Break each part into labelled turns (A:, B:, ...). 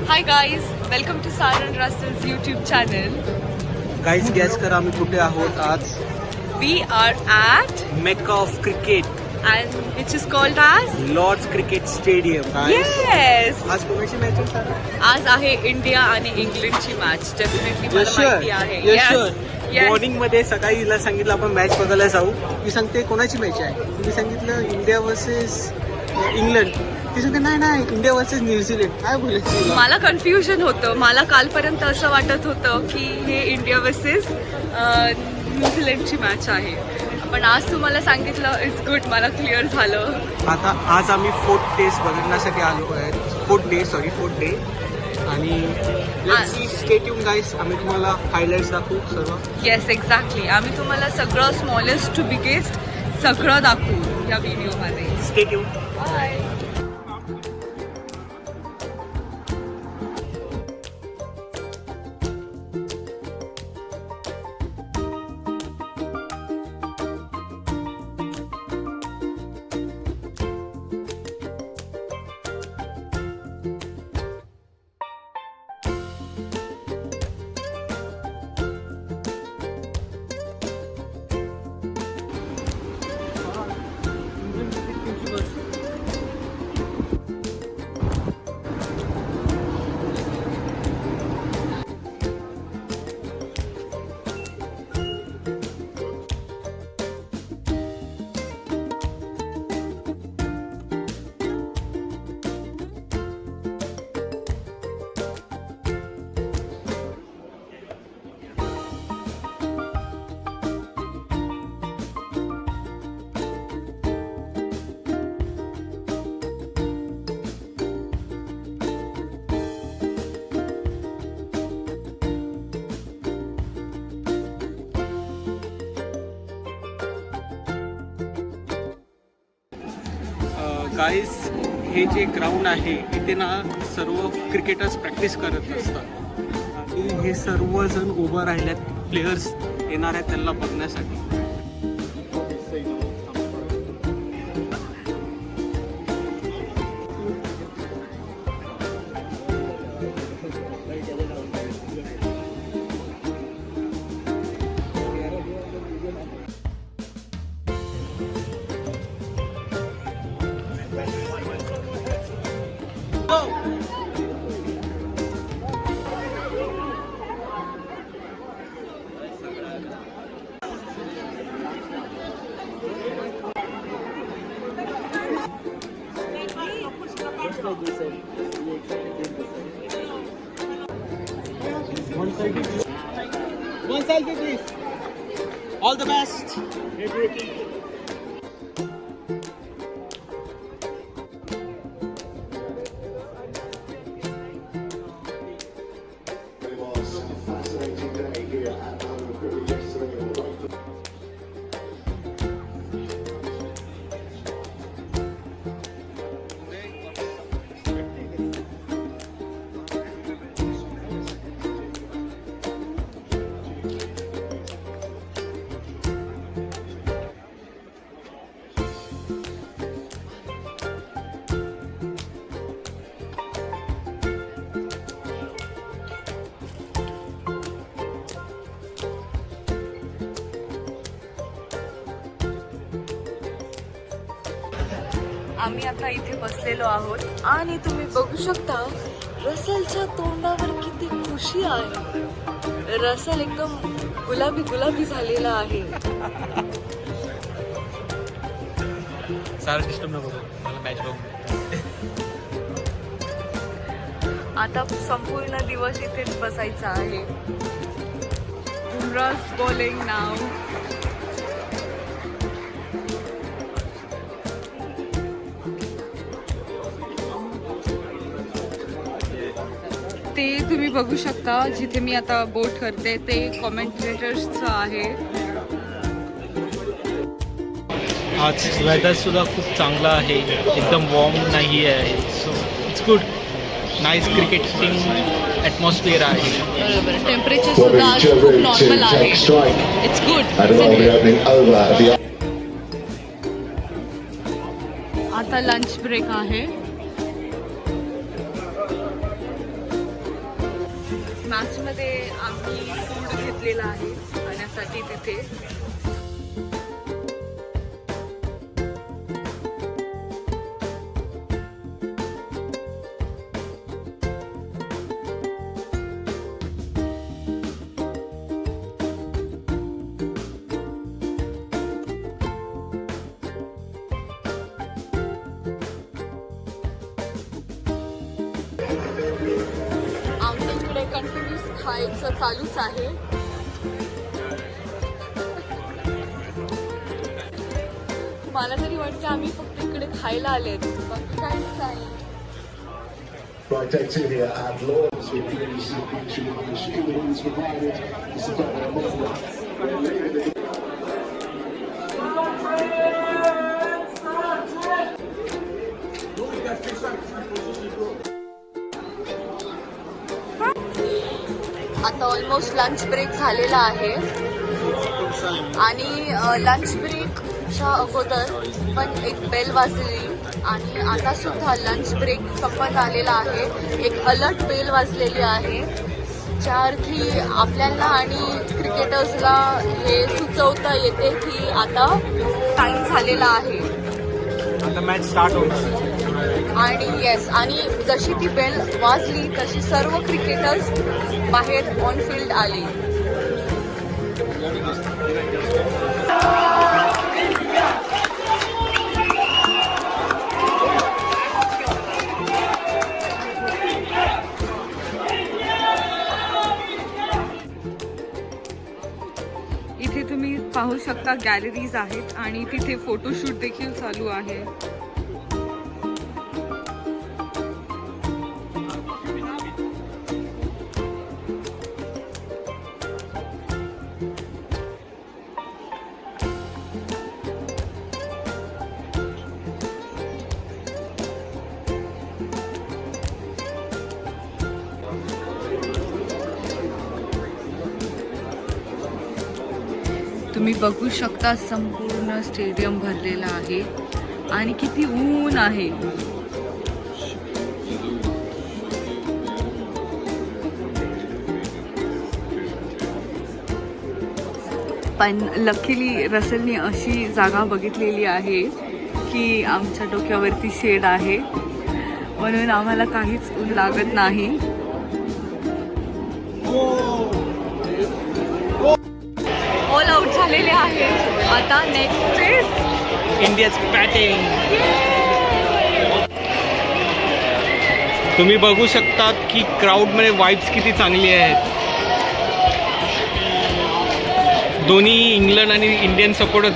A: Hi guys, welcome to Saran Russell's YouTube channel.
B: Guys guess करा आम्ही कुठे आहोत आज.
A: We are at
B: Mecca of cricket,
A: and which is called as
B: Lord's cricket stadium.
A: Yes.
B: आज कोणाची match आहे sir?
A: आज आहे इंडिया आणि इंग्लंडची मॅच. डेफिनेटली मला माहिती आहे. Yes.
B: मॉर्निंग मध्ये सकाळी हिला सांगितलं आपण मॅच बघायला जाऊ. ती सांगते कोणाची मॅच आहे. तुम्ही सांगितलं इंडिया वर्सेस इंग्लंड. ती सांगते नाही इंडिया वर्सेस न्यूझीलंड. काय बोलायचं?
A: मला कन्फ्युजन होतं. मला कालपर्यंत असं वाटत होतं की हे इंडिया वर्सेस न्यूझीलंडची मॅच आहे, पण आज तुम्हाला सांगितलं इट्स गुड. मला क्लिअर झालं.
B: आता आज आम्ही फोर्थ डे बघण्यासाठी आलो आहे. फोर्थ डे आणि स्टे ट्यून गाईस. आम्ही तुम्हाला हायलाइट्स दाखवू सर्व.
A: Yes, exactly. आम्ही तुम्हाला सगळं स्मॉलेस्ट टू बिगेस्ट सगळं दाखवू या व्हिडिओमध्ये.
B: Stay tune.
A: बाय.
B: गाईज हे जे ग्राउंड आहे इथे ना सर्व क्रिकेटर्स प्रॅक्टिस करत असतात आणि हे सर्वजण उभं राहिल्यात. प्लेयर्स येणार आहेत त्यांना बघण्यासाठी. One selfie please. All the best.
A: आम्ही आता इथे बसलेलो आहोत आणि तुम्ही बघू शकता रसलच्या तोंडावर किती खुशी आहे. रसल एकदम गुलाबी झालेला आहे.
B: सारा डिस्टर्ब नको मला मॅच बघू.
A: आता संपूर्ण दिवस इथेच बसायचा आहे. बुमराह बॉलिंग नाव. ते तुम्ही बघू शकता जिथे मी आता बोट करते ते कॉमेंटेटर्सचं आहे.
B: आज वेदर सुद्धा खूप चांगला आहे, एकदम वॉर्म नाही आहे. So it's good. Nice cricketing atmosphere आहे.
A: बरोबर. टेम्परेचर सुद्धा आज खूप नॉर्मल आहे. It's good. आता लंच ब्रेक आहे. मॅचमध्ये आम्ही फूड घेतलेला आहे खाण्यासाठी तिथे. आमच्या इकडे कंटिन्यूस खायचं चालूच आहे. मला तरी वाटतं आम्ही फक्त इकडे खायला आलेत, बाकी काहीच नाही.
C: Right activity at Lords with the students provided. This is
A: आता ऑलमोस्ट लंच ब्रेक झालेला आहे आणि लंच ब्रेकच्या अगोदर पण एक बेल वाजली आणि आता सुद्धा लंच ब्रेक संपत आलेला आहे. एक अलर्ट बेल वाजलेली आहे ज्या अर्थी आपल्याला आणि क्रिकेटर्सला हे सुचवता येते की आता टाइम झालेला आहे,
B: आता मॅच स्टार्ट होणार.
A: आणि येस, आणि जशी ती बेल वाजली तशी सर्व क्रिकेटर्स बाहेर ऑन फील्ड आले. इथे तुम्ही पाहू शकता गॅलरीज आहेत आणि तिथे फोटोशूट देखील चालू आहे. तुम्ही बघू शकता संपूर्ण स्टेडियम भरलेला आहे आणि किती ऊन आहे. पण लकीली रसलने अशी जागा बघितलेली आहे की आमच्या डोक्यावरती शेड आहे म्हणून आम्हाला काहीच ऊन लागत नाही. ऑल आउट झालेले आहे. आता नेक्स्ट फेज
B: इंडियाच बॅटिंग. तुम्ही बघू शकतात की क्राऊडमध्ये वाइब्स किती चांगली आहेत. दोन्ही इंग्लंड आणि इंडियन सपोर्टर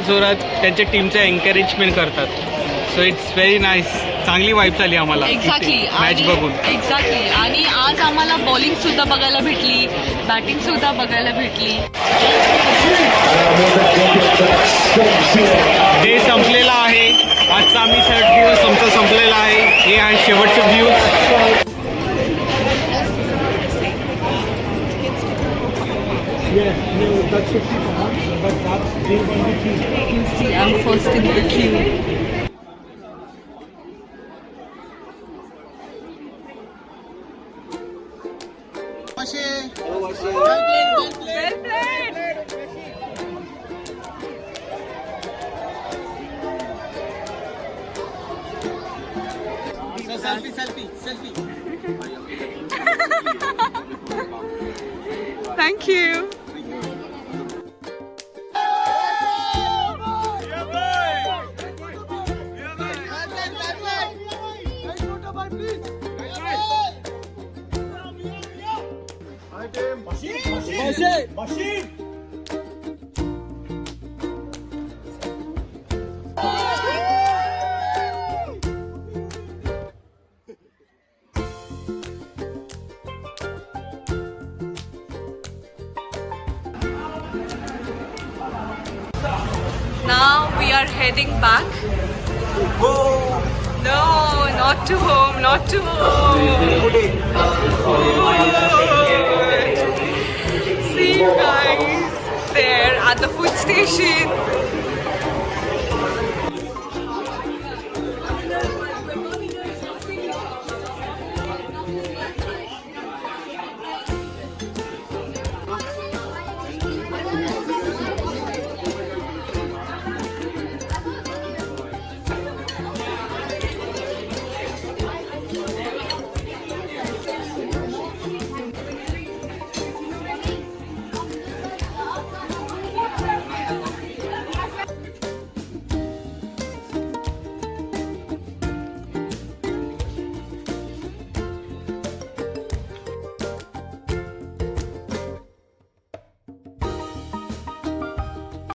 B: जोरात त्यांच्या टीमचं एन्करेजमेंट करतात. So it's very nice. चांगली वाईब झाली आम्हाला मॅच बघून.
A: एक्झॅक्टली. आणि आज आम्हाला बॉलिंग सुद्धा बघायला भेटली, बॅटिंग सुद्धा बघायला भेटली.
B: डे संपलेला आहे. आजचा आम्ही 3rd दिवस आमचा संपलेला आहे. हे आहे शेवटचे views.
A: You see, I'm first in the queue. Well played.
B: Selfie.
A: Thank you. Now we are heading back. No, not to home, not to home. See you guys there at the food station.